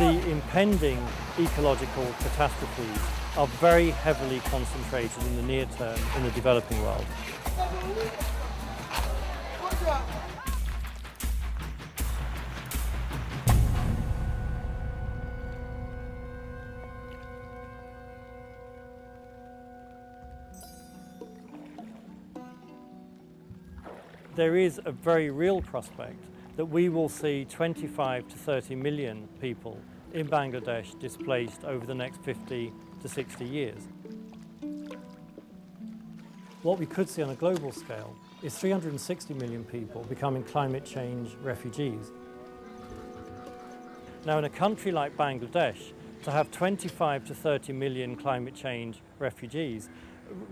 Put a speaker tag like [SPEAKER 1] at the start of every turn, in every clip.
[SPEAKER 1] the impending ecological catastrophes are very heavily concentrated in the near term in the developing world. There is a very real prospect that we will see 25 to 30 million people in Bangladesh displaced over the next 50 to 60 years. What we could see on a global scale is 360 million people becoming climate change refugees. Now, in a country like Bangladesh, to have 25 to 30 million climate change refugees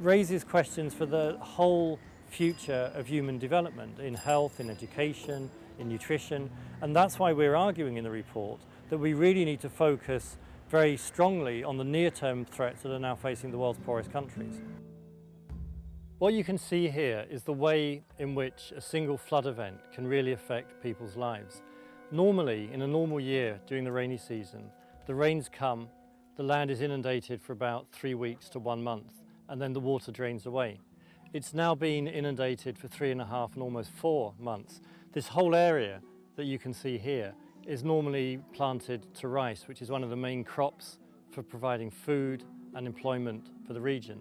[SPEAKER 1] raises questions for the whole future of human development in health, in education, in nutrition, and that's why we're arguing in the report that we really need to focus very strongly on the near-term threats that are now facing the world's poorest countries. What you can see here is the way in which a single flood event can really affect people's lives. Normally, in a normal year during the rainy season, the rains come, the land is inundated for about 3 weeks to 1 month, and then the water drains away. It's now been inundated for 3.5 and almost 4 months. This whole area that you can see here is normally planted to rice, which is one of the main crops for providing food and employment for the region.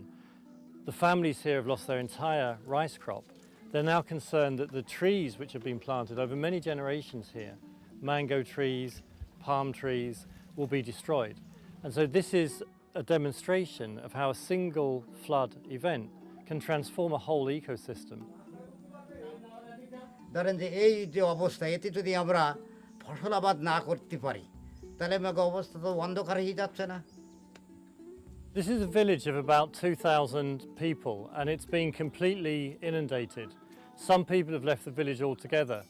[SPEAKER 1] The families here have lost their entire rice crop. They're now concerned that the trees which have been planted over many generations here, mango trees, palm trees, will be destroyed. And so this is a demonstration of how a single flood event can transform a whole ecosystem.
[SPEAKER 2] ধরেন যে এই যে অবস্থা এতে যদি আমরা ফসলাবাদ না করতে পারি তাহলে আমাকে অবস্থা তো অন্ধকার হয়ে যাচ্ছে না
[SPEAKER 1] This is a village of about 2,000 people and it's been completely inundated. Some people have left the village altogether,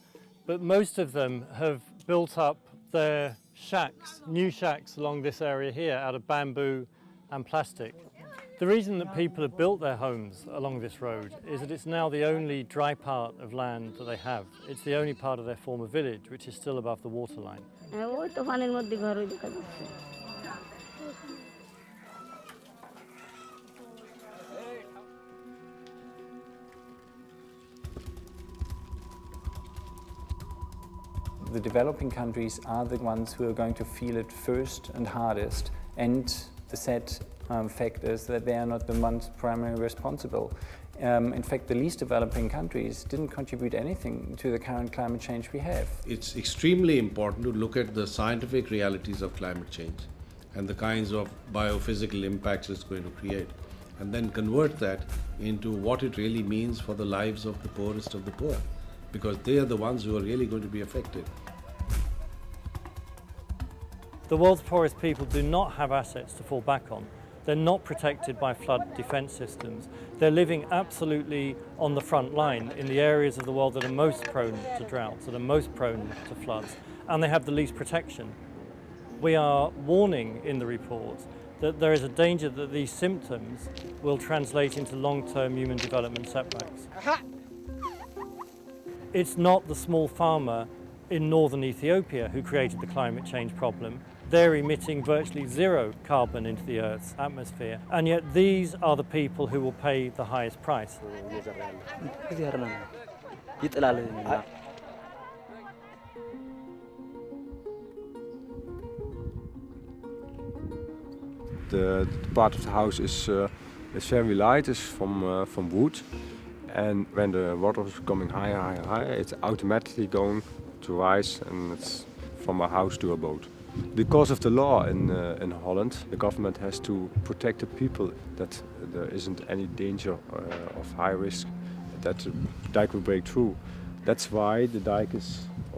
[SPEAKER 1] but most of them have built up their shacks, new shacks along this area here out of bamboo and plastic. The reason that people have built their homes along this road is that it's now the only dry part of land that they have. It's the only part of their former village which is still above the waterline.
[SPEAKER 3] The developing countries are the ones who are going to feel it first and hardest, and the sad fact is that they are not the ones primarily responsible. In fact, the least developing countries didn't contribute anything to the current climate change we have.
[SPEAKER 4] It's extremely important to look at the scientific realities of climate change and the kinds of biophysical impacts it's going to create, and then convert that into what it really means for the lives of the poorest of the poor, because they are the ones who are really going to be affected.
[SPEAKER 1] The world's poorest people do not have assets to fall back on. They're not protected by flood defence systems. They're living absolutely on the front line in the areas of the world that are most prone to droughts, that are most prone to floods, and they have the least protection. We are warning in the report that there is a danger that these symptoms will translate into long-term human development setbacks. It's not the small farmer in northern Ethiopia who created the climate change problem. They're emitting virtually zero carbon into the Earth's atmosphere, and yet these are the people who will pay the highest price.
[SPEAKER 5] The part of the house is very light, it's from wood, and when the water is coming higher, it's automatically going to rise, and it's from a house to a boat. Because of the law in Holland, the government has to protect the people that there isn't any danger of high risk that the dike will break through. That's why the dike is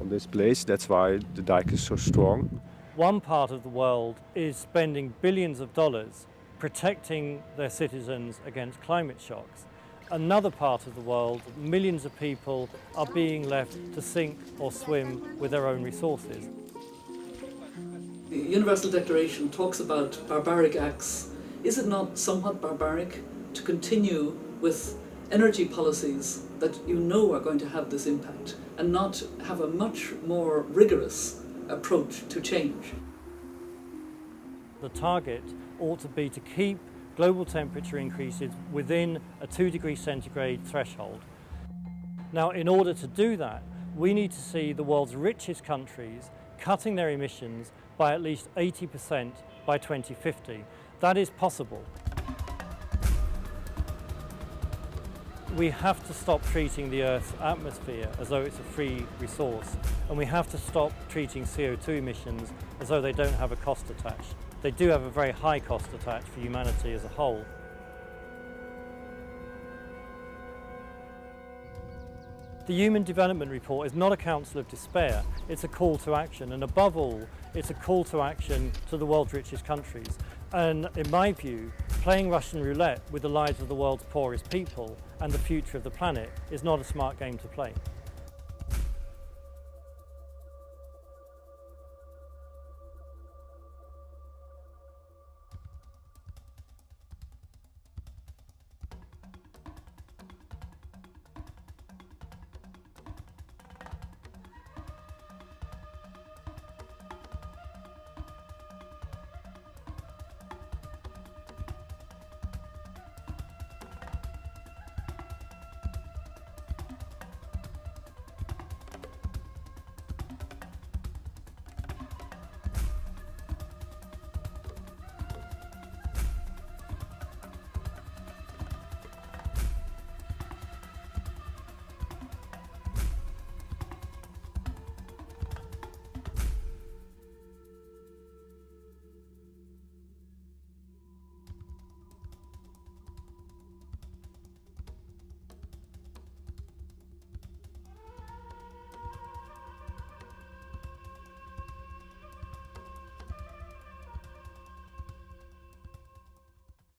[SPEAKER 5] on this place, that's why the dike is so strong.
[SPEAKER 1] One part of the world is spending billions of dollars protecting their citizens against climate shocks. Another part of the world, millions of people are being left to sink or swim with their own resources.
[SPEAKER 6] The Universal Declaration talks about barbaric acts. Is it not somewhat barbaric to continue with energy policies that you know are going to have this impact, and not have a much more rigorous approach to change?
[SPEAKER 1] the target ought to be to keep global temperature increases within a 2 degrees centigrade threshold. Now, in order to do that, we need to see the world's richest countries cutting their emissions by at least 80% by 2050. That is possible. We have to stop treating the Earth's atmosphere as though it's a free resource, and we have to stop treating CO2 emissions as though they don't have a cost attached. They do have a very high cost attached for humanity as a whole. The Human Development Report is not a counsel of despair, it's a call to action, and above all, it's a call to action to the world's richest countries. And in my view, playing Russian roulette with the lives of the world's poorest people and the future of the planet is not a smart game to play.